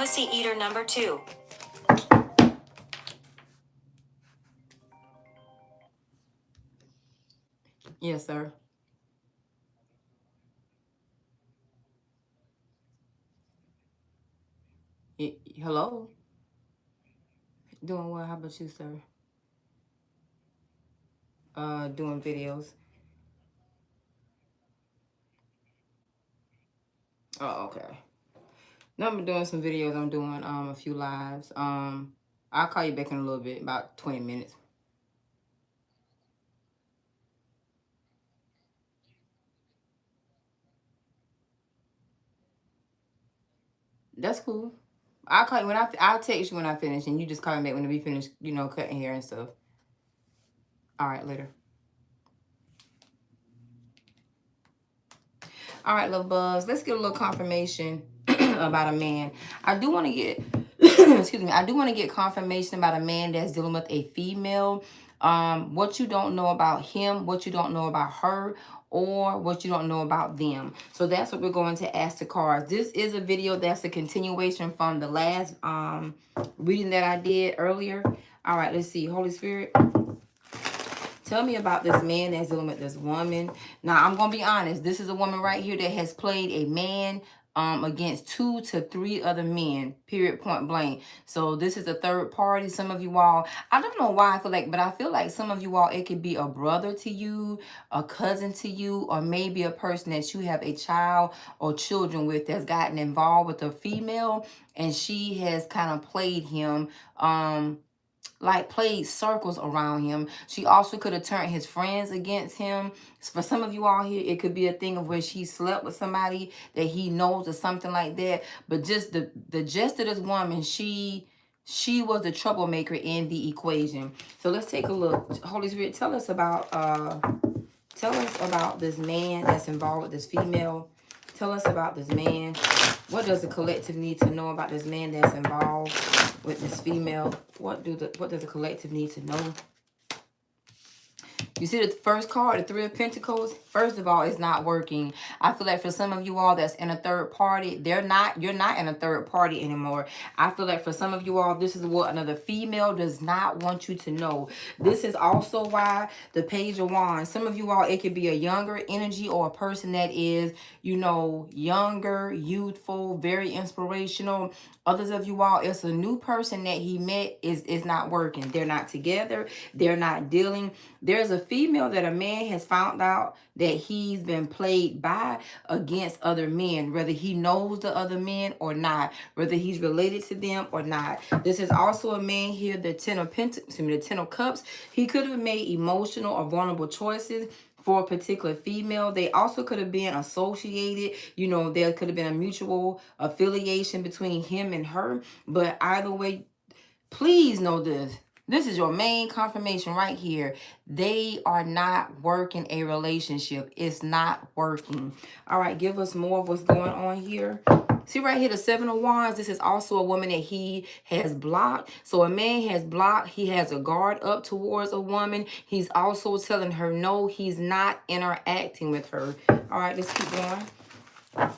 Pussy eater number 2. Yes, sir. Hello? Doing well. How about you, sir? Doing videos. Oh, okay. No, I'm doing some videos. I'm doing a few lives. I'll call you back in a little bit, about 20 minutes. That's cool. I'll call you when I'll text you when I finish, and you just call me back when we finish, cutting hair and stuff. All right, later. All right, little buzz. Let's get a little confirmation about a man. I do want to get, excuse me. I do want to get confirmation about a man that's dealing with a female. What you don't know about him, what you don't know about her, or what you don't know about them. So that's what we're going to ask the cards. This is a video that's a continuation from the last reading that I did earlier. All right, let's see. Holy Spirit, tell me about this man that's dealing with this woman. Now, I'm going to be honest. This is a woman right here that has played a man against 2 to 3 other men, period, point blank. So this is a third party. Some of you all, I don't know why I feel like, but I feel like some of you all, it could be a brother to you, a cousin to you, or maybe a person that you have a child or children with that's gotten involved with a female, and she has kind of played him, like played circles around him. She also could have turned his friends against him. For some of you all here, it could be a thing of where she slept with somebody that he knows or something like that. But just the gist of this woman, she was the troublemaker in the equation. So let's take a look. Holy Spirit, tell us about this man that's involved with this female. Tell us about this man. What does the collective need to know about this man that's involved with this female? What does the collective need to know? You see the first card, the 3 of Pentacles? First of all, it's not working. I feel like for some of you all that's in a third party, you're not in a third party anymore. I feel like for some of you all, this is what another female does not want you to know. This is also why the Page of Wands. Some of you all, it could be a younger energy or a person that is, younger, youthful, very inspirational. Others of you all, it's a new person that he met is not working. They're not together. They're not dealing. There's a female that a man has found out that he's been played by against other men, whether he knows the other men or not, whether he's related to them or not. This is also a man here, the 10 of Pentacles, the 10 of Cups. He could have made emotional or vulnerable choices for a particular female. They also could have been associated. There could have been a mutual affiliation between him and her. But either way, please know this. This is your main confirmation right here. They are not working a relationship. It's not working. All right, give us more of what's going on here. See right here, the 7 of Wands. This is also a woman that he has blocked. So a man has blocked. He has a guard up towards a woman. He's also telling her no, he's not interacting with her. All right, let's keep going.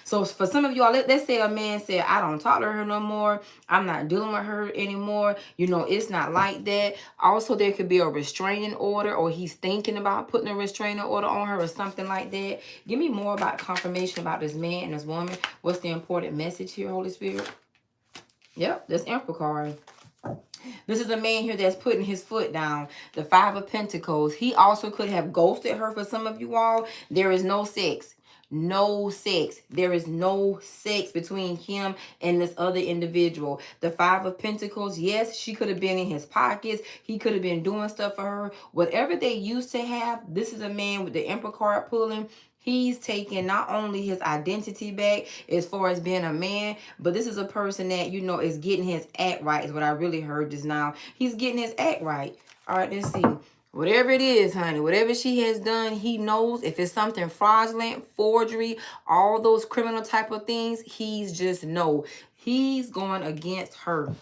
So for some of y'all, let's say a man said, I don't talk to her no more. I'm not dealing with her anymore. It's not like that. Also, there could be a restraining order, or he's thinking about putting a restraining order on her or something like that. Give me more about confirmation about this man and this woman. What's the important message here, Holy Spirit? Yep, that's Emperor card. This is a man here that's putting his foot down. The 5 of Pentacles. He also could have ghosted her for some of you all. There is no sex. No sex. There is no sex between him and this other individual. The 5 of Pentacles, yes, she could have been in his pockets. He could have been doing stuff for her. Whatever they used to have, this is a man with the Emperor card pulling. He's taking not only his identity back as far as being a man, but this is a person that, is getting his act right, is what I really heard just now. He's getting his act right. All right, let's see. Whatever it is, honey, whatever she has done, he knows. If it's something fraudulent, forgery, all those criminal type of things, he's just no. He's going against her.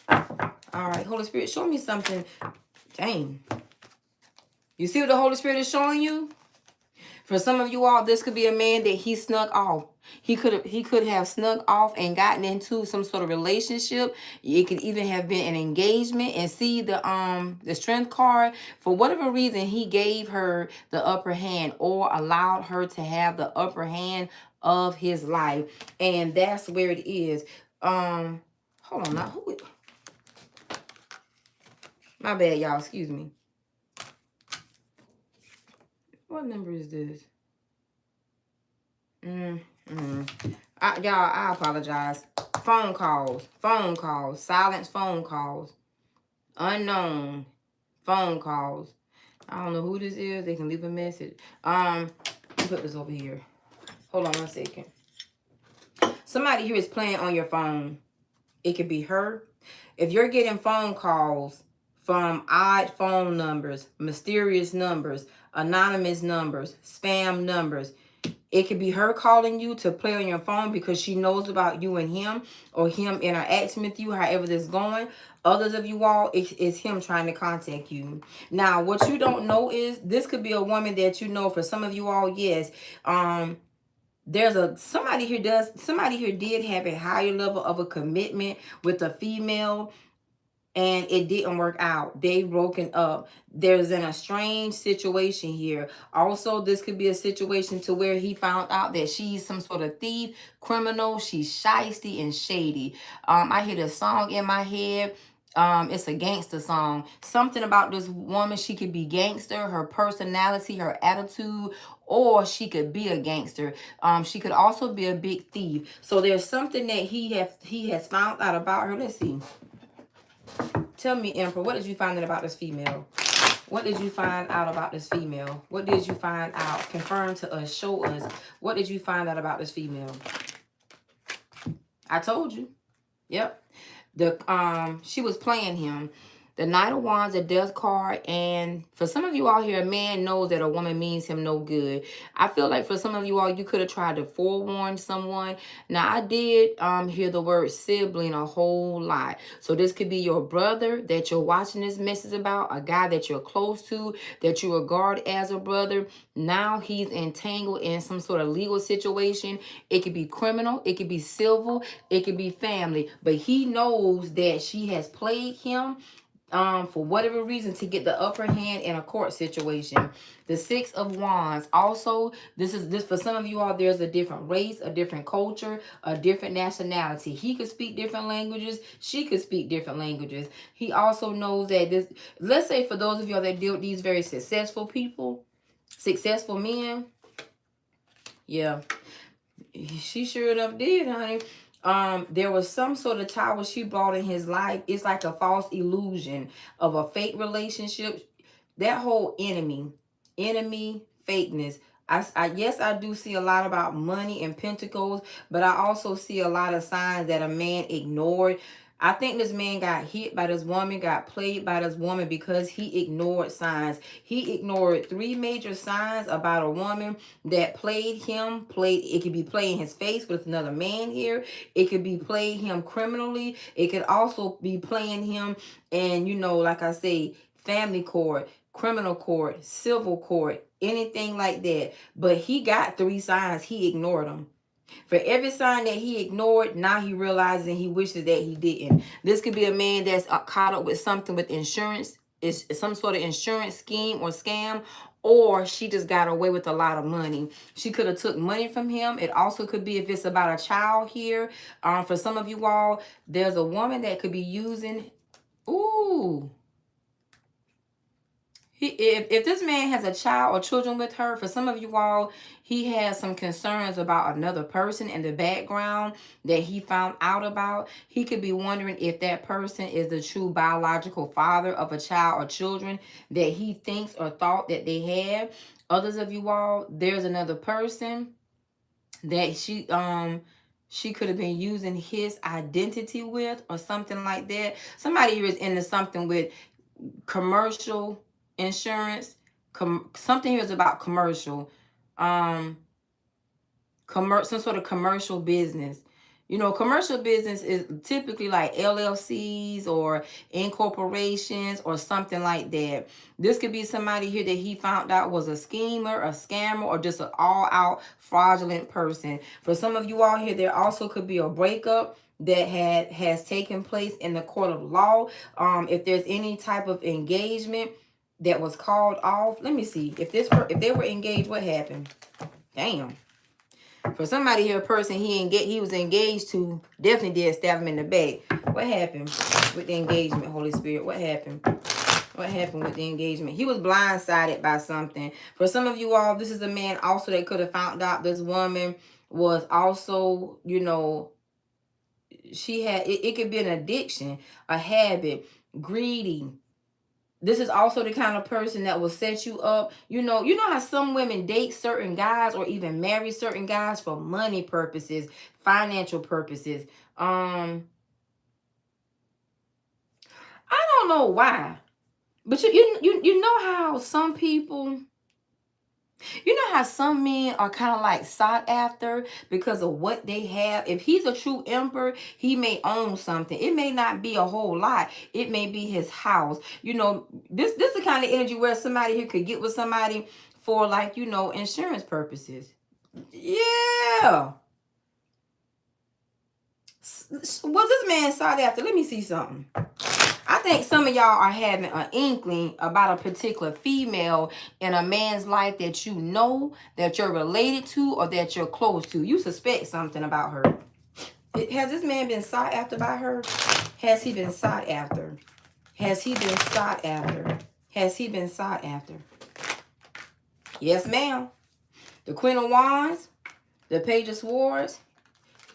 All right, Holy Spirit, show me something. Dang. You see what the Holy Spirit is showing you? For some of you all, this could be a man that he snuck off. He could have snuck off and gotten into some sort of relationship. It could even have been an engagement. And see the strength card. For whatever reason, he gave her the upper hand or allowed her to have the upper hand of his life. And that's where it is. Hold on now. My bad, y'all. Excuse me. What number is this? Y'all, I apologize. Phone calls, silence phone calls, unknown phone calls. I don't know who this is. They can leave a message. Let me put this over here. Hold on 1 second. Somebody here is playing on your phone. It could be her. If you're getting phone calls from odd phone numbers, mysterious numbers, anonymous numbers, spam numbers, it could be her calling you to play on your phone because she knows about you and him, or him interacting with you, however this is going. Others of you all, it's him trying to contact you. Now, what you don't know is this could be a woman that you know. For some of you all, yes. There's somebody here did have a higher level of a commitment with a female, and it didn't work out. They've broken up. There's an estranged situation here. Also, this could be a situation to where he found out that she's some sort of thief, criminal. She's shisty and shady. I hear the song in my head. It's a gangster song. Something about this woman. She could be gangster, her personality, her attitude, or she could be a gangster. She could also be a big thief. So there's something that he has found out about her. Let's see. Tell me, Emperor, what did you find out about this female? What did you find out about this female? What did you find out? Confirm to us. Show us. What did you find out about this female? I told you. Yep. She was playing him. The Knight of Wands, the Death card, and for some of you all here, a man knows that a woman means him no good. I feel like for some of you all, you could have tried to forewarn someone. Now, I did hear the word sibling a whole lot. So this could be your brother that you're watching this message about, a guy that you're close to, that you regard as a brother. Now he's entangled in some sort of legal situation. It could be criminal, it could be civil, it could be family. But he knows that she has played him for whatever reason to get the upper hand in a court situation. The Six of Wands. Also, this for some of you all, there's a different race, a different culture, a different nationality. He could speak different languages. She could speak different languages. He also knows that this, let's say for those of y'all that deal with these very successful people, successful men, yeah, she sure enough did, honey. There was some sort of tower she brought in his life. It's like a false illusion of a fake relationship. That whole enemy fakeness. Yes, I do see a lot about money and pentacles, but I also see a lot of signs that a man ignored. I think this man got hit by this woman, got played by this woman because he ignored signs. He ignored 3 major signs about a woman that played him. It could be playing his face with another man here. It could be playing him criminally. It could also be playing him, and like I say, family court, criminal court, civil court, anything like that. But he got 3 signs. He ignored them. For every sign that he ignored, now he realizes and he wishes that he didn't. This could be a man that's caught up with something with insurance. It's some sort of insurance scheme or scam, or she just got away with a lot of money. She could have took money from him. It also could be if it's about a child here. For some of you all, there's a woman that could be using, ooh, if this man has a child or children with her, for some of you all, he has some concerns about another person in the background that he found out about. He could be wondering if that person is the true biological father of a child or children that he thinks or thought that they had. Others of you all, there's another person that she could have been using his identity with or something like that. Somebody here is into something with commercial insurance. Something here is about commercial, some sort of commercial business. You know, commercial business is typically like LLCs or incorporations or something like that. This could be somebody here that he found out was a schemer, a scammer, or just an all-out fraudulent person. For some of you all here, there also could be a breakup that has taken place in the court of law. If there's any type of engagement that was called off, let me see. If they were engaged, what happened? Damn. For somebody here, a person he was engaged to definitely did stab him in the back. What happened with the engagement, Holy Spirit? What happened? What happened with the engagement? He was blindsided by something. For some of you all, this is a man also that could have found out this woman was also, you know, she had, it could be an addiction, a habit, greedy. This is also the kind of person that will set you up. You know how some women date certain guys or even marry certain guys for money purposes, financial purposes. I don't know why, but you know how some people, you know how some men are kind of like sought after because of what they have. If he's a true emperor, he may own something. It may not be a whole lot. It may be his house. You know, this is the kind of energy where somebody here could get with somebody for, like, you know, insurance purposes. Yeah. Was this man sought after? Let me see something. I think some of y'all are having an inkling about a particular female in a man's life that you know, that you're related to, or that you're close to. You suspect something about her. Has this man been sought after by her? Has he been sought after? Has he been sought after? Has he been sought after? Yes, ma'am. The Queen of Wands, the Page of Swords.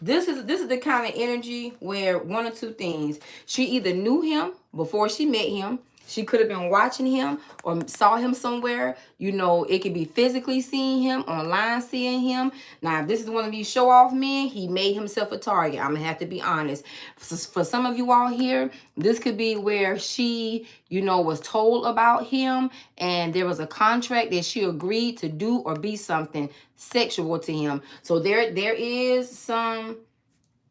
This is the kind of energy where one or two things. She either knew him before she met him. She could have been watching him or saw him somewhere. You know, it could be physically seeing him, online seeing him. Now, if this is one of these show-off men, he made himself a target. I'm going to have to be honest. For some of you all here, this could be where she, you know, was told about him and there was a contract that she agreed to do or be something sexual to him. So there is some,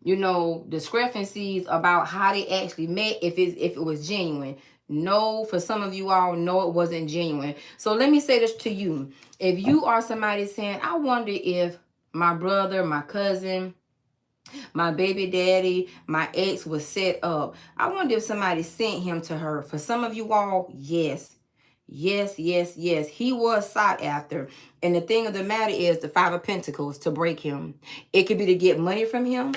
you know, discrepancies about how they actually met, if it was genuine. No, for some of you all, no, it wasn't genuine. So let me say this to you. If you are somebody saying, I wonder if my brother, my cousin, my baby daddy, my ex was set up, I wonder if somebody sent him to her. For some of you all, yes. Yes, yes, yes. He was sought after. And the thing of the matter is the Five of Pentacles to break him. It could be to get money from him.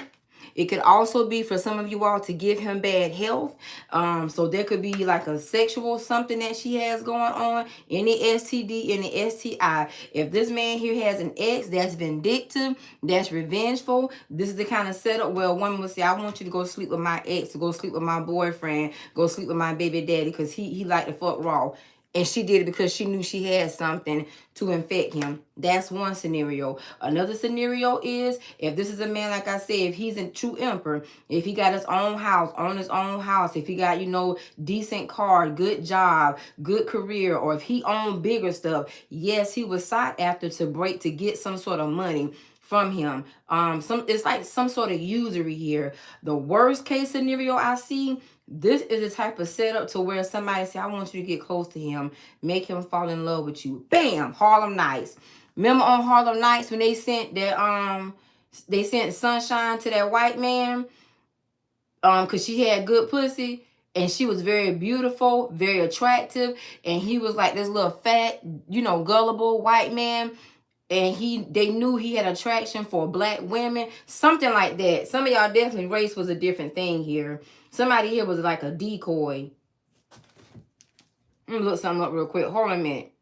It could also be for some of you all to give him bad health. So there could be like a sexual something that she has going on. Any STD, any STI. If this man here has an ex that's vindictive, that's revengeful, this is the kind of setup where a woman will say, I want you to go sleep with my ex, to go sleep with my boyfriend, go sleep with my baby daddy, because he liked to fuck raw. And she did it because she knew she had something to infect him. That's one scenario. Another scenario is if this is a man, like I said, if he's a true emperor, if he got his own house, own his own house, if he got, you know, decent car, good job, good career, or if he owned bigger stuff, yes, he was sought after to get some sort of money from him. It's like some sort of usury here. The worst case scenario I see, this is the type of setup to where somebody say, I want you to get close to him, make him fall in love with you. Bam, Harlem Nights. Remember on Harlem Nights when they sent that they sent Sunshine to that white man because she had good pussy and she was very beautiful, very attractive, and he was like this little fat, you know, gullible white man. And they knew he had attraction for black women, something like that. Some of y'all definitely race was a different thing here. Somebody here was like a decoy. Let me look something up real quick. Hold on a minute.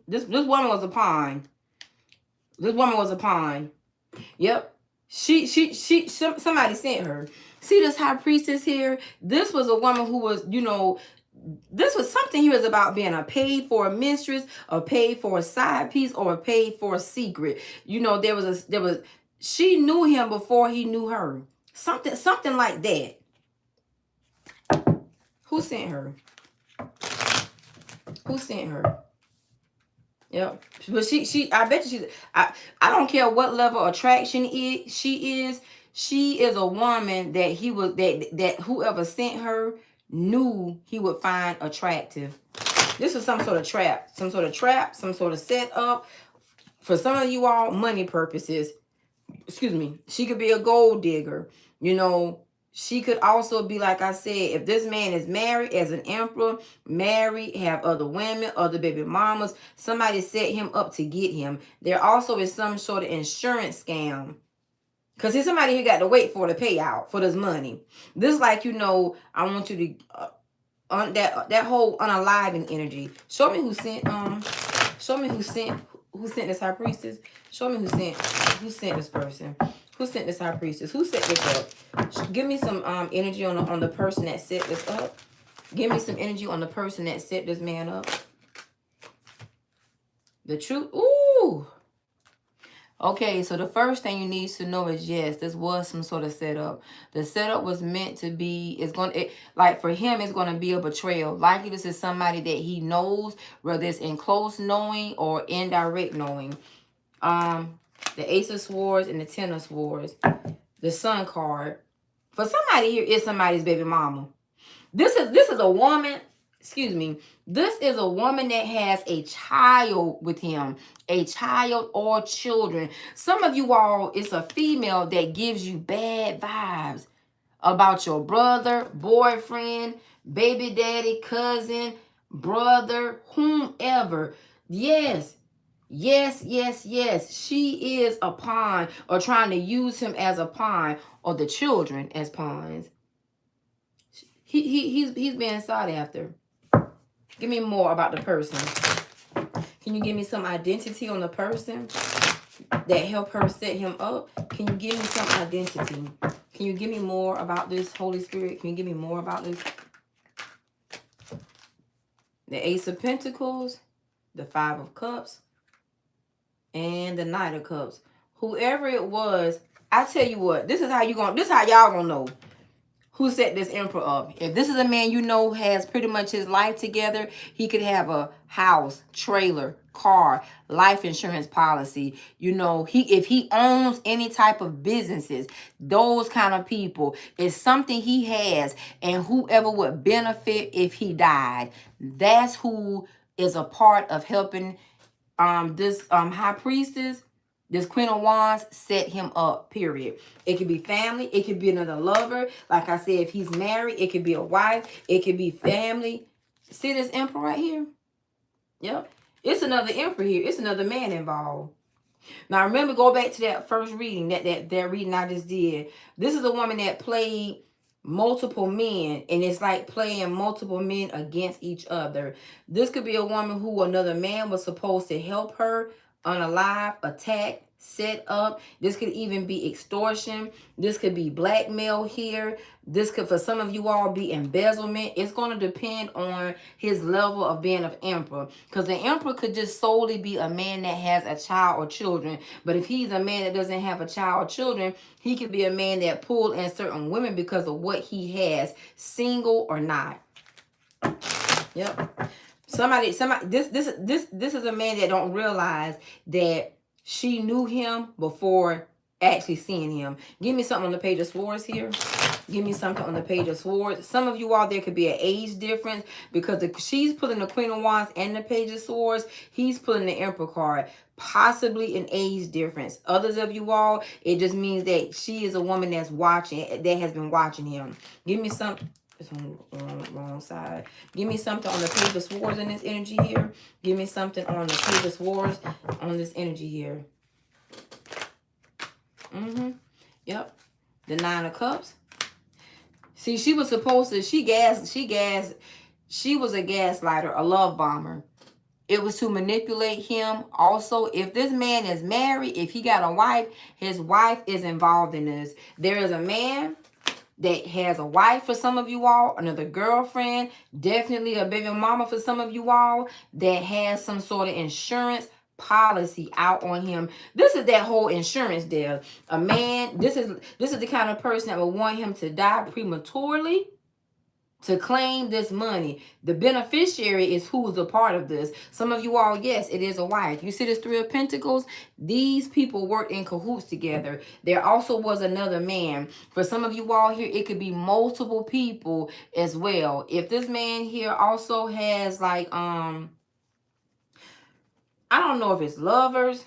This woman was a pawn. This woman was a pawn. Yep. Somebody sent her. See this high priestess here? This was a woman who was, you know, this was something here was about being a paid for mistress, a paid for a side piece, or a paid for a secret. You know, there was She knew him before he knew her. Something like that. Who sent her? Who sent her? Yep. But I bet you I don't care what level of attraction she is. She is a woman that that whoever sent her knew he would find attractive. This is some sort of trap. Some sort of setup. For some of you all, money purposes. Excuse me. She could be a gold digger. You know, she could also be, like I said, if this man is married as an emperor, married, have other women, other baby mamas, somebody set him up to get him. There also is some sort of insurance scam. Because here's somebody who got to wait for the payout for this money. This is like, you know, I want you to, on that whole unaliving energy. Show me who sent this high priestess. Show me who sent this person. Who sent this high priestess? Who set this up? Give me some energy on the person that set this up. Give me some energy on the person that set this man up. The truth. Ooh. Okay, so the first thing you need to know is, yes, this was some sort of setup. The setup was meant to be, like for him, it's going to be a betrayal. Likely this is somebody that he knows, whether it's in close knowing or indirect knowing. The Ace of Swords and the Ten of Swords. The Sun card. For somebody here, is somebody's baby mama. This is a woman, excuse me. This is a woman that has a child with him. A child or children. Some of you all, it's a female that gives you bad vibes about your brother, boyfriend, baby daddy, cousin, brother, whomever. Yes. Yes, yes, yes. She is a pawn, or trying to use him as a pawn, or the children as pawns. He's being sought after. Give me more about the person. Can you give me some identity on the person that helped her set him up? Can you give me some identity? Can you give me more about this, Holy Spirit? Can you give me more about this? The Ace of Pentacles, the Five of Cups, and the Knight of Cups. Whoever it was, I tell you what, this is how y'all gonna know who set this emperor up. If this is a man you know has pretty much his life together, he could have a house, trailer, car, life insurance policy. You know, if he owns any type of businesses, those kind of people, is something he has, and whoever would benefit if he died. That's who is a part of helping this high priestess, this Queen of Wands, set him up, period. It could be family. It could be another lover. Like I said, if he's married, it could be a wife. It could be family. See this emperor right here? Yep. It's another emperor here. It's another man involved. Now, remember, go back to that first reading, that reading I just did. This is a woman that played multiple men, and it's like playing multiple men against each other. This could be a woman who another man was supposed to help her unalive, attack, set up. This could even be extortion. This could be blackmail here. This could, for some of you all, be embezzlement. It's going to depend on his level of being an emperor. Because the emperor could just solely be a man that has a child or children. But if he's a man that doesn't have a child or children, he could be a man that pulled in certain women because of what he has, single or not. Yep. This is a man that don't realize that she knew him before actually seeing him. Give me something on the Page of Swords here. Give me something on the Page of Swords. Some of you all, there could be an age difference because she's pulling the Queen of Wands and the Page of Swords. He's pulling the Emperor card. Possibly an age difference. Others of you all, it just means that she is a woman that's watching, that has been watching him. Give me some. It's on the wrong side. Give me something on the Page of Swords in this energy here. Give me something on the Page of Swords on this energy here. Yep. The Nine of Cups. See, she was supposed to, she was a gaslighter, a love bomber. It was to manipulate him. Also, if this man is married, if he got a wife, his wife is involved in this. There is a man that has a wife for some of you all, another girlfriend, definitely a baby mama for some of you all, that has some sort of insurance policy out on him. This is that whole insurance deal. A man, this is the kind of person that would want him to die prematurely to claim this money. The beneficiary is who's a part of this. Some of you all, yes, it is a wife. You see this Three of Pentacles? These people work in cahoots together. There also was another man. For some of you all here, it could be multiple people as well. If this man here also has like, I don't know if it's lovers.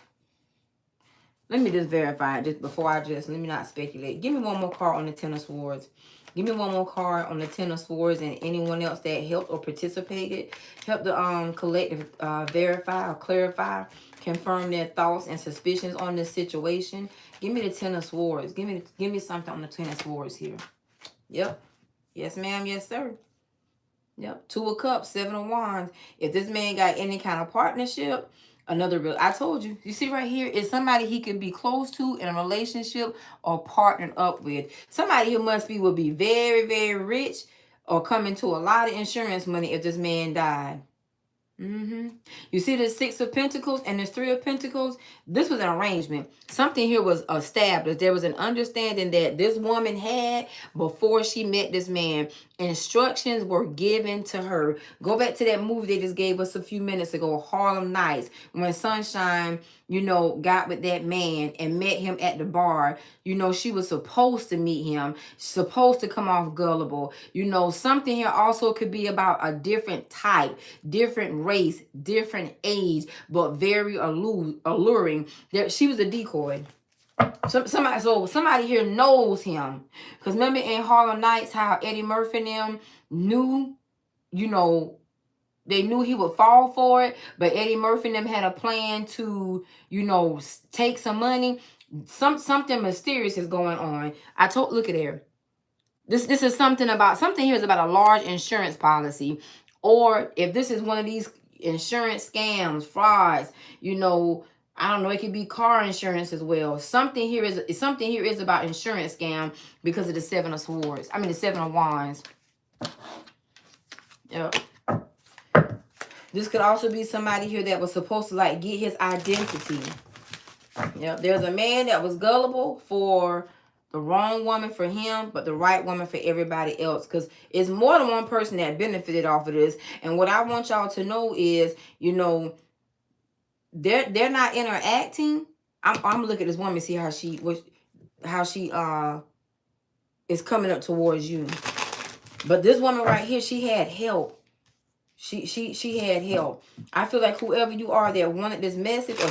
Let me just verify it just before let me not speculate. Give me one more card on the Ten of Swords. Give me one more card on the Ten of Swords, and anyone else that helped or participated. Help the collective verify or clarify, confirm their thoughts and suspicions on this situation. Give me the Ten of Swords. Give me something on the Ten of Swords here. Yep. Yes, ma'am. Yes, sir. Yep. Two of Cups, Seven of Wands. If this man got any kind of partnership, another real, I told you, you see right here, is somebody he could be close to in a relationship or partnered up with. Somebody who would be very, very rich or come into a lot of insurance money if this man died. You see the Six of Pentacles and the Three of Pentacles? This was an arrangement. Something here was established. There was an understanding that this woman had before she met this man. Instructions were given to her. Go back to that movie they just gave us a few minutes ago, Harlem Nights, when Sunshine, got with that man and met him at the bar. She was supposed to meet him, supposed to come off gullible. Something here also could be about a different type, different race, different age, but very alluring. She was a decoy. Somebody here knows him. Because remember in Harlem Nights how Eddie Murphy and them knew, they knew he would fall for it, but Eddie Murphy and them had a plan to, take some money. Something mysterious is going on. Look at there. This is something here is about a large insurance policy. Or if this is one of these insurance scams, frauds, I don't know, it could be car insurance as well. Something here is about insurance scam because of the Seven of Swords. The Seven of Wands. Yep. This could also be somebody here that was supposed to get his identity. Yep. There's a man that was gullible for the wrong woman for him, but the right woman for everybody else. Because it's more than one person that benefited off of this. And what I want y'all to know is, they're not interacting. I'm gonna look at this woman, see how she is coming up towards you. But this woman right here, she had help. She had help. I feel like whoever you are that wanted this message or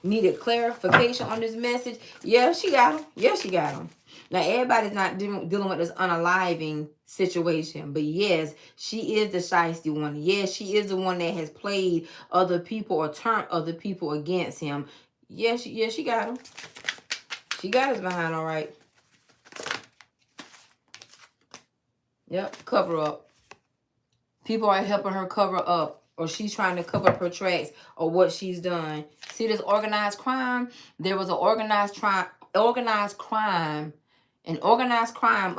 needed clarification on this message, yeah, she got them. Yeah, she got them. Now, everybody's not dealing with this unaliving situation. But yes, she is the shiesty one. Yes, she is the one that has played other people or turned other people against him. Yes, she got him. She got us behind, all right. Yep, cover up. People are helping her cover up, or she's trying to cover up her tracks or what she's done. See this organized crime? There was an organized crime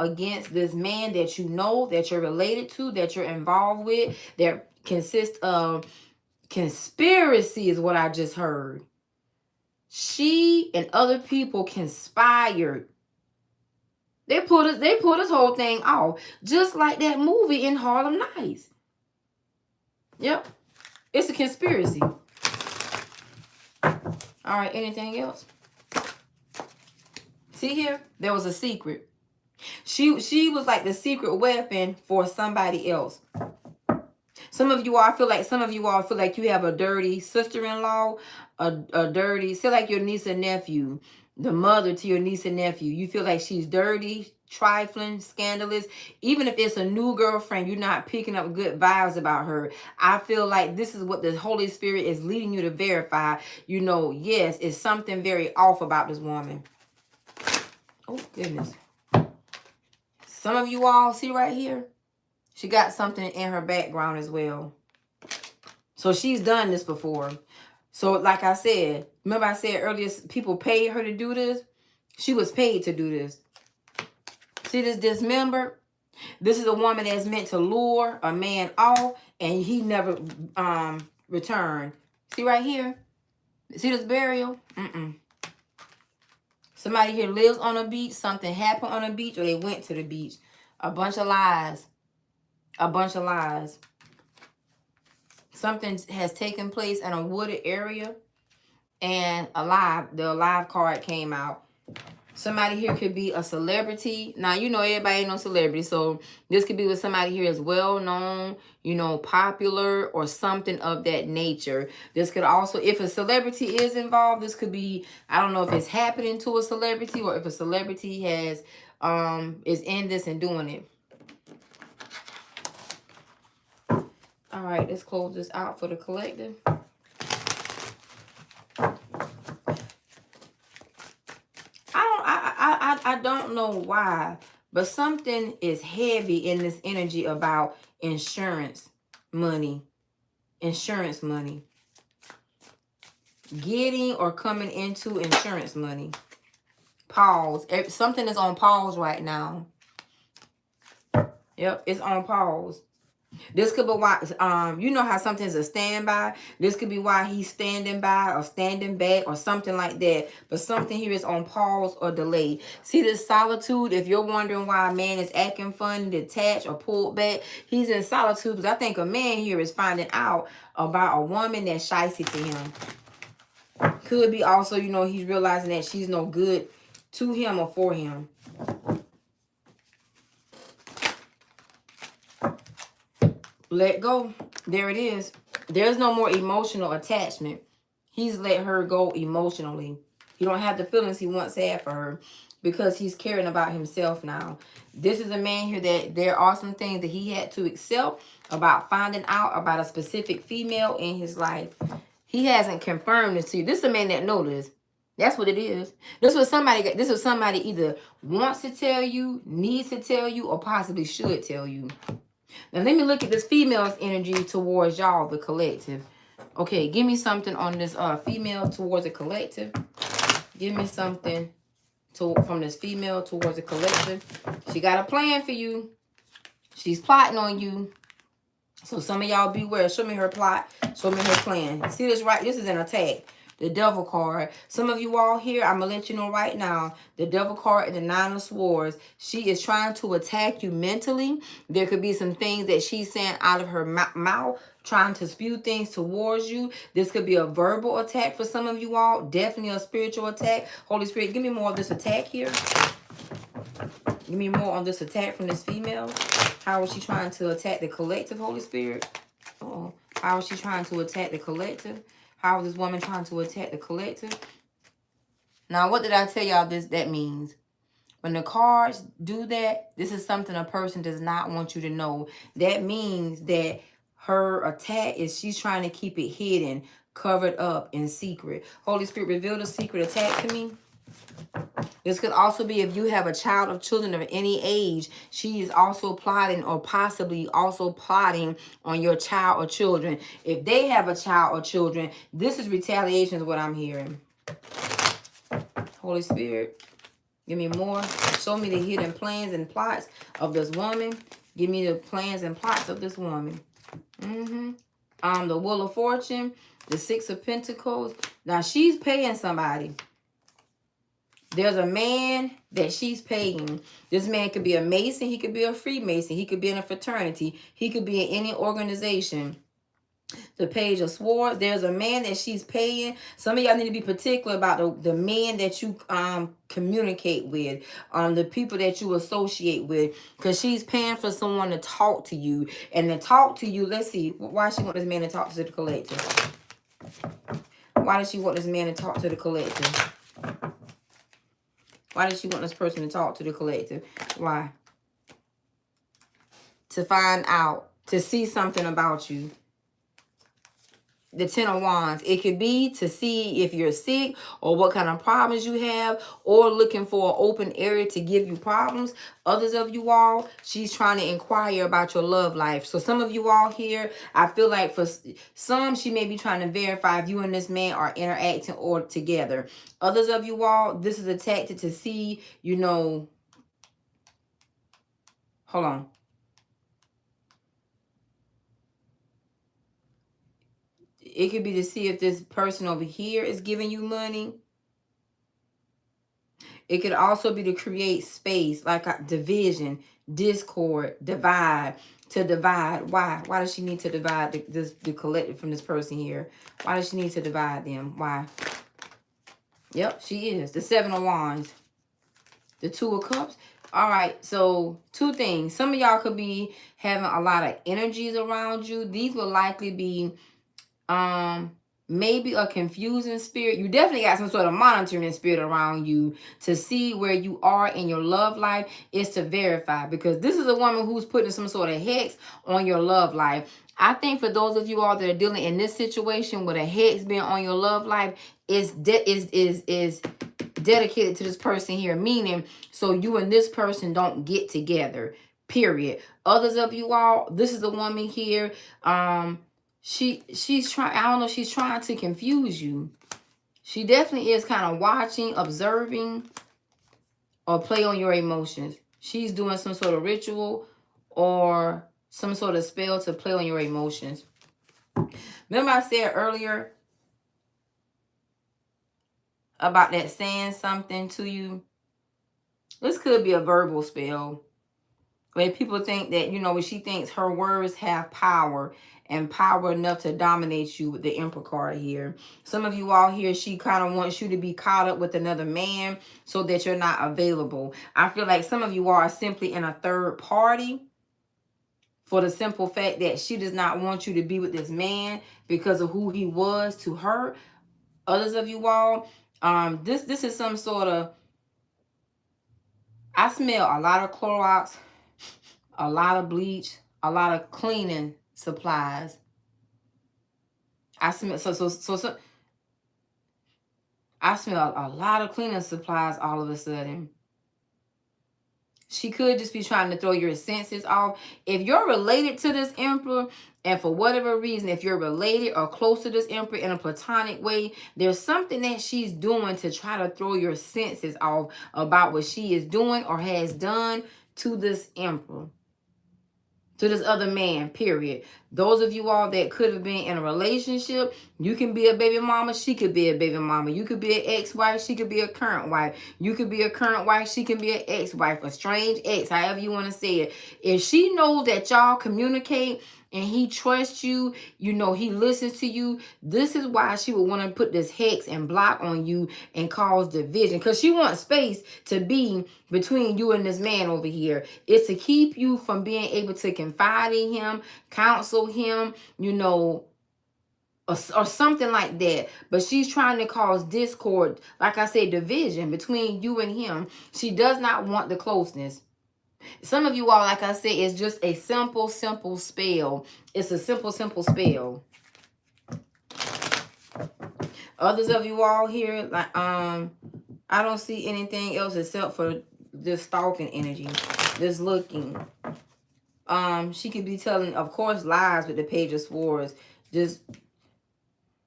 against this man that that you're related to, that you're involved with, that consists of conspiracy is what I just heard. She and other people conspired. They pulled this whole thing off, just like that movie in Harlem Nights. Yep. It's a conspiracy. All right, anything else? See here? There was a secret. She was like the secret weapon for somebody else. Some of you all feel like you have a dirty sister-in-law, say like your niece and nephew, the mother to your niece and nephew. You feel like she's dirty, trifling, scandalous. Even if it's a new girlfriend, you're not picking up good vibes about her. I feel like this is what the Holy Spirit is leading you to verify. Yes, it's something very off about this woman. Oh, goodness. Some of you all see right here, she got something in her background as well. So she's done this before. So like I said, remember I said earlier, people paid her to do this? She was paid to do this. See this dismembered? This is a woman that's meant to lure a man off and he never returned. See right here? See this burial? Somebody here lives on a beach. Something happened on a beach, or they went to the beach. A bunch of lies. A bunch of lies. Something has taken place in a wooded area, and the alive card came out. Somebody here could be a celebrity. Now, you know, everybody ain't no celebrity. So this could be with somebody here is well known, you know, popular or something of that nature. This could also, if a celebrity is involved, this could be, I don't know if it's happening to a celebrity or if a celebrity has, is in this and doing it. All right, let's close this out for the collective. I don't know why, but something is heavy in this energy about insurance money. Insurance money. Getting or coming into insurance money. Pause. Something is on pause right now. Yep, it's on pause. This could be why, you know how something's a standby. This could be why he's standing by or standing back or something like that. But something here is on pause or delay. See this solitude? If you're wondering why a man is acting funny, detached, or pulled back, he's in solitude because I think a man here is finding out about a woman that's shicey to him. Could be also, you know, he's realizing that she's no good to him or for him. Let go. There it is. There's no more emotional attachment. He's let her go emotionally. He don't have the feelings he once had for her because he's caring about himself now. This is a man here that there are some things that he had to accept about finding out about a specific female in his life. He hasn't confirmed this to you. This is a man that knows this. That's what it is. This was somebody either wants to tell you, needs to tell you, or possibly should tell you. Now, let me look at this female's energy towards y'all, the collective. Okay, give me something on this female towards the collective. Give me something from this female towards the collective. She got a plan for you. She's plotting on you. So some of y'all beware. Show me her plot. Show me her plan. See this right? This is an attack. The devil card. Some of you all here, I'm going to let you know right now, the devil card and the 9 of swords, she is trying to attack you mentally. There could be some things that she's saying out of her mouth, trying to spew things towards you. This could be a verbal attack for some of you all. Definitely a spiritual attack. Holy Spirit, give me more of this attack here. Give me more on this attack from this female. How is she trying to attack the collective, Holy Spirit? Uh-oh. How is she trying to attack the collective? How is this woman trying to attack the collective? Now, what did I tell y'all that means? When the cards do that, this is something a person does not want you to know. That means that her attack is she's trying to keep it hidden, covered up, in secret. Holy Spirit, reveal the secret attack to me. This could also be if you have a child or children of any age, she is also plotting or possibly also plotting on your child or children. If they have a child or children, this is retaliation is what I'm hearing. Holy Spirit, give me more. Show me the hidden plans and plots of this woman. Give me the plans and plots of this woman. The Wheel of Fortune, the 6 of Pentacles. Now, she's paying somebody. There's a man that she's paying. This man could be a Mason. He could be a Freemason. He could be in a fraternity. He could be in any organization. The Page of Swords. There's a man that she's paying. Some of y'all need to be particular about the men that you communicate with. The people that you associate with. Because she's paying for someone to talk to you. And to talk to you, let's see. Why she want this man to talk to the collective? Why does she want this man to talk to the collective? Why does she want this person to talk to the collective? Why? To find out. To see something about you. The 10 of Wands. It could be to see if you're sick or what kind of problems you have, or looking for an open area to give you problems. Others of you all, she's trying to inquire about your love life. So some of you all here, I feel like for some, she may be trying to verify if you and this man are interacting or together. Others of you all, this is a tactic to see, you know, hold on. it could be to see if this person over here is giving you money. It could also be to create space, like a division, discord, divide, to divide. Why? Why does she need to divide the collective from this person here? Why does she need to divide them? Why? Yep, she is. The Seven of Wands. The Two of Cups. All right, so two things. Some of y'all could be having a lot of energies around you. These will likely be maybe a confusing spirit. You definitely got some sort of monitoring spirit around you to see where you are in your love life, is to verify, because this is a woman who's putting some sort of hex on your love life. I think for those of you all that are dealing in this situation with a hex being on your love life, is dedicated to this person here, meaning so you and this person don't get together, period. Others of you all, this is a woman here, she's trying, I don't know, she's trying to confuse you. She definitely is kind of watching, observing, or play on your emotions. She's doing some sort of ritual or some sort of spell to play on your emotions. Remember I said earlier about that saying something to you? This could be a verbal spell, where people think that, you know, when she thinks her words have power, and power enough to dominate you with the Emperor card here. Some of you all here, she kind of wants you to be caught up with another man so that you're not available. I feel like some of you are simply in a third party for the simple fact that she does not want you to be with this man because of who he was to her. Others of you all, this is some sort of, I smell a lot of Clorox, a lot of bleach, a lot of cleaning supplies. I smell so I smell a lot of cleaning supplies all of a sudden. She could just be trying to throw your senses off. If you're related to this Emperor, and for whatever reason, if you're related or close to this Emperor in a platonic way, there's something that she's doing to try to throw your senses off about what she is doing or has done to this Emperor, to this other man, period. Those of you all that could have been in a relationship, you can be a baby mama, she could be a baby mama. You could be an ex-wife, she could be a current wife. You could be a current wife, she can be an ex-wife, a strange ex, however you want to say it. If she knows that y'all communicate and he trusts you, you know, he listens to you, this is why she would want to put this hex and block on you and cause division, because she wants space to be between you and this man over here. It's to keep you from being able to confide in him, counsel him, you know, or something like that. But she's trying to cause discord, like I said, division between you and him. She does not want the closeness. Some of you all, like I said, it's just a simple spell. It's a simple spell. Others of you all here, like I don't see anything else except for this stalking energy, this looking. She could be telling, of course, lies with the Page of Swords. Just,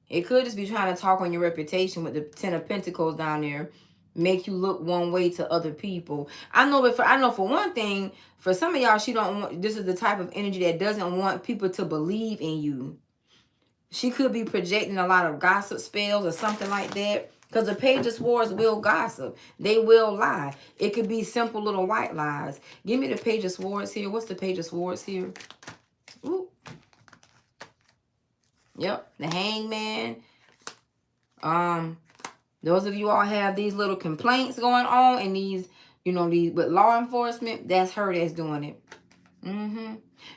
it could just be trying to talk on your reputation with the Ten of Pentacles down there, make you look one way to other people. I know for one thing, for some of y'all, she don't want, this is the type of energy that doesn't want people to believe in you. She could be projecting a lot of gossip spells or something like that, because the Page of Swords will gossip. They will lie. It could be simple little white lies. Give me the Page of Swords here. What's the Page of Swords here? Ooh. Yep, the Hangman. Those of you all have these little complaints going on, and these, you know, these with law enforcement, that's her that's doing it.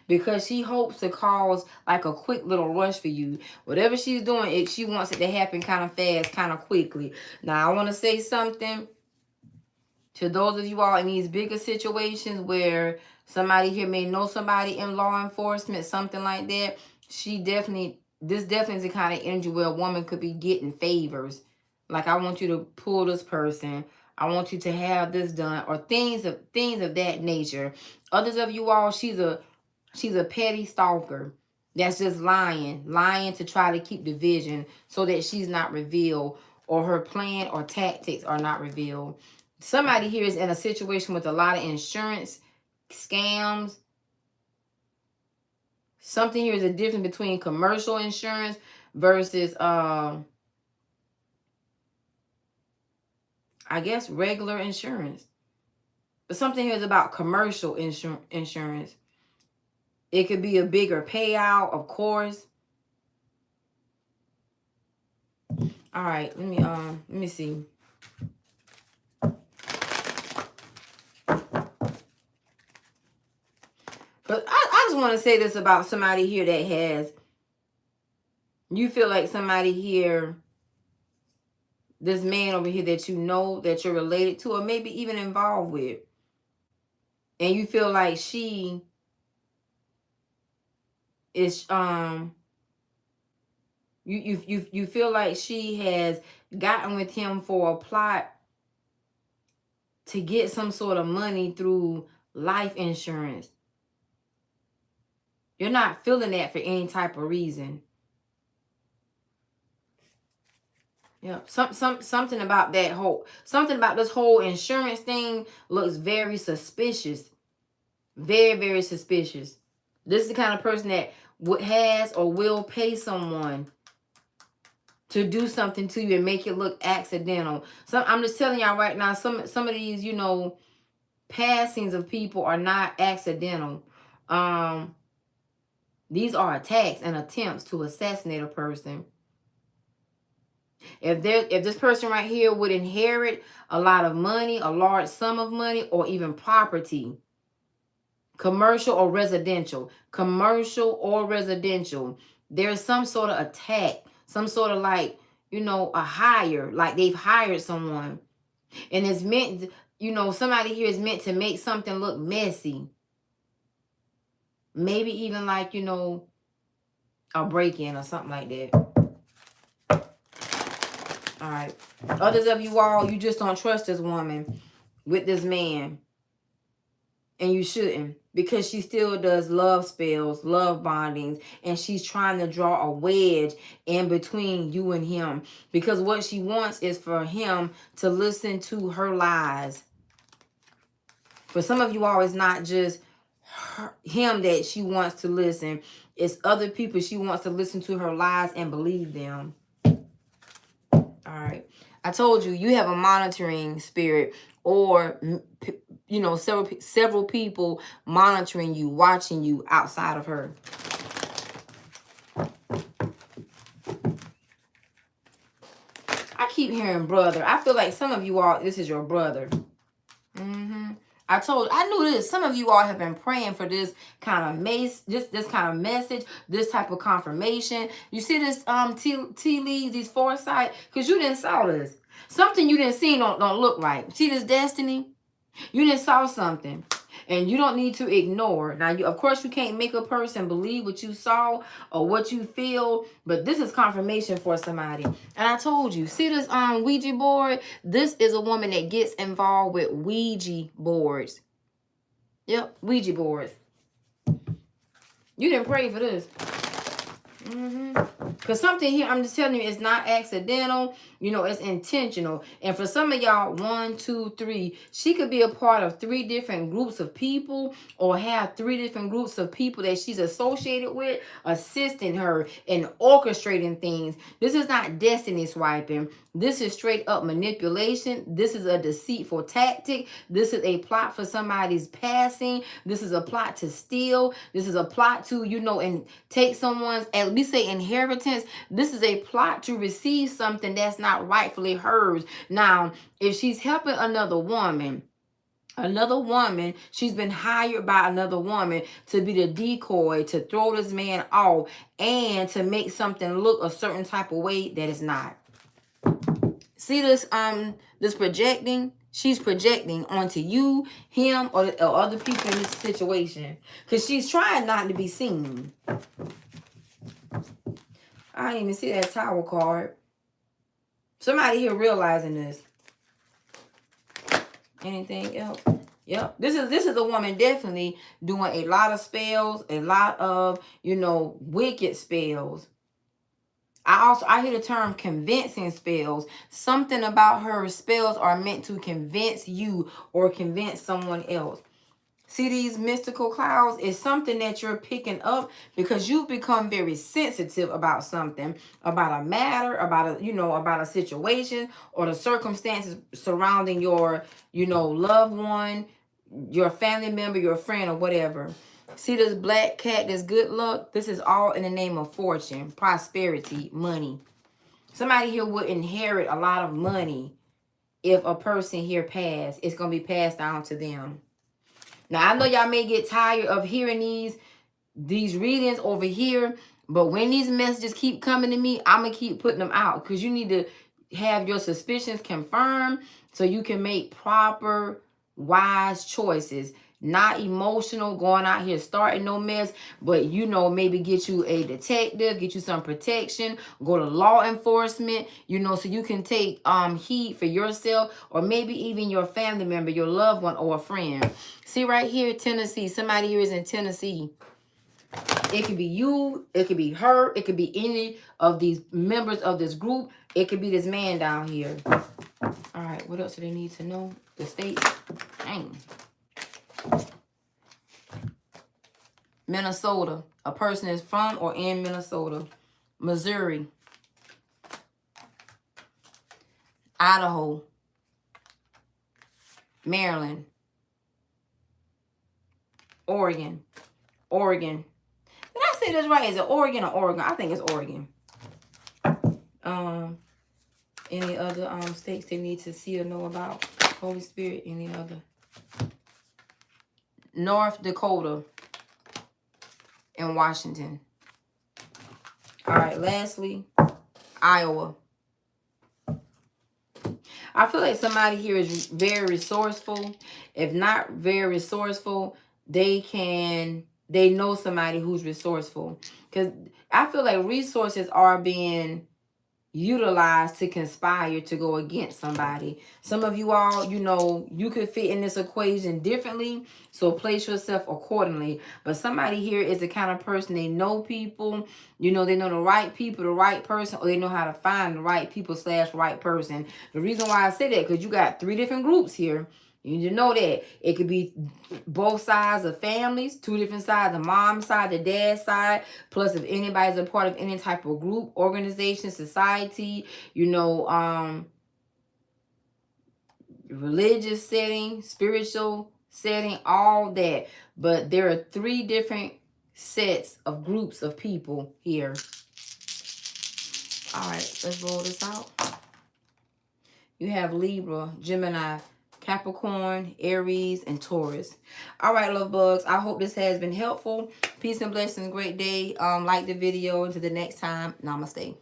Because she hopes to cause like a quick little rush for you. Whatever she's doing, she wants it to happen kind of fast, kind of quickly. Now, I want to say something to those of you all in these bigger situations where somebody here may know somebody in law enforcement, something like that. This definitely is the kind of energy where a woman could be getting favors. Like, I want you to pull this person. I want you to have this done, or things of that nature. Others of you all, she's a petty stalker that's just lying to try to keep division so that she's not revealed, or her plan or tactics are not revealed. Somebody here is in a situation with a lot of insurance scams. Something here is a difference between commercial insurance versus I guess regular insurance. But something here is about commercial insurance. It could be a bigger payout, of course. All right, let me see. But I just want to say this about somebody here that has, you feel like somebody here, this man over here that you know, that you're related to, or maybe even involved with, and you feel like she is you feel like she has gotten with him for a plot to get some sort of money through life insurance. You're not feeling that for any type of reason. Yeah, something about something about this whole insurance thing looks very suspicious. Very, very suspicious. This is the kind of person that has or will pay someone to do something to you and make it look accidental. So I'm just telling y'all right now, some of these, you know, passings of people are not accidental. These are attacks and attempts to assassinate a person. If this person right here would inherit a lot of money, a large sum of money, or even property, commercial or residential, there's some sort of attack, some sort of like, you know, a hire, like they've hired someone, and it's meant, you know, somebody here is meant to make something look messy. Maybe even like, you know, a break-in or something like that. All right. Others of you all, you just don't trust this woman with this man. And you shouldn't, because she still does love spells, love bondings, and she's trying to draw a wedge in between you and him. Because what she wants is for him to listen to her lies. For some of you all, it's not just him that she wants to listen. It's other people she wants to listen to her lies and believe them. All right. I told you, you have a monitoring spirit, or, you know, several people monitoring you, watching you outside of her. I keep hearing brother. I feel like some of you all, this is your brother. I knew this. Some of you all have been praying for this kind of this kind of message, this type of confirmation. You see this tea leaves, these foresight, because you didn't saw this. Something you didn't see don't look right. See this destiny? You didn't saw something. And you don't need to ignore. Now, of course, you can't make a person believe what you saw or what you feel, but this is confirmation for somebody. And I told you, see this Ouija board? This is a woman that gets involved with Ouija boards. Yep, Ouija boards. You didn't pray for this. Because something here, I'm just telling you, it's not accidental. You know, it's intentional. And for some of y'all, 1, 2, 3, she could be a part of 3 different groups of people, or have 3 different groups of people that she's associated with, assisting her in orchestrating things. This is not destiny swiping. This is straight up manipulation. This is a deceitful tactic. This is a plot for somebody's passing. This is a plot to steal. This is a plot to, you know, and take someone's, at least say, inheritance. This is a plot to receive something that's not rightfully hers. Now, if she's helping another woman, she's been hired by another woman to be the decoy, to throw this man off, and to make something look a certain type of way that is not. See this this projecting? She's projecting onto you, him, or other people in this situation, because she's trying not to be seen. I didn't even see that Tower card. Somebody here realizing this. Anything else? Yep. This is a woman definitely doing a lot of spells, a lot of, you know, wicked spells. I hear the term convincing spells. Something about her spells are meant to convince you or convince someone else. See these mystical clouds? It's something that you're picking up because you've become very sensitive about something, about a matter, about a, you know, about a situation or the circumstances surrounding your, you know, loved one, your family member, your friend, or whatever. See this black cat, this good luck? This is all in the name of fortune, prosperity, money. Somebody here would inherit a lot of money if a person here passed. It's going to be passed down to them. Now, I know y'all may get tired of hearing these readings over here, but when these messages keep coming to me, I'm going to keep putting them out because you need to have your suspicions confirmed so you can make proper, wise choices. Not emotional, going out here starting no mess, but you know, maybe get you a detective, get you some protection, go to law enforcement, you know, so you can take heed for yourself or maybe even your family member, your loved one, or a friend. See right here, Tennessee. Somebody here is in Tennessee. It could be you, it could be her, it could be any of these members of this group. It could be this man down here. All right, what else do they need to know? The states. Dang. Minnesota. A person is from or in Minnesota. Missouri. Idaho. Maryland. Oregon. Oregon. Did I say this right? Is it Oregon or Oregon? I think it's Oregon. Any other states they need to see or know about? Holy Spirit, any other? North Dakota and Washington. All right, lastly, Iowa. I feel like somebody here is very resourceful. If not very resourceful, they know somebody who's resourceful. Because I feel like resources are being utilized to conspire to go against somebody. Some of you all, you know, you could fit in this equation differently, so place yourself accordingly. But somebody here is the kind of person, they know people, you know, they know the right people, the right person, or they know how to find the right people / right person. The reason why I say that, because you got 3 different groups here. You need to know that it could be both sides of families, 2 different sides, the mom side, the dad side, plus if anybody's a part of any type of group, organization, society, you know, religious setting, spiritual setting, all that. But there are 3 different sets of groups of people here. All right, let's roll this out. You have Libra, Gemini, Capricorn, Aries, and Taurus. All right, love bugs. I hope this has been helpful. Peace and blessings. Great day. Like the video. Until the next time. Namaste.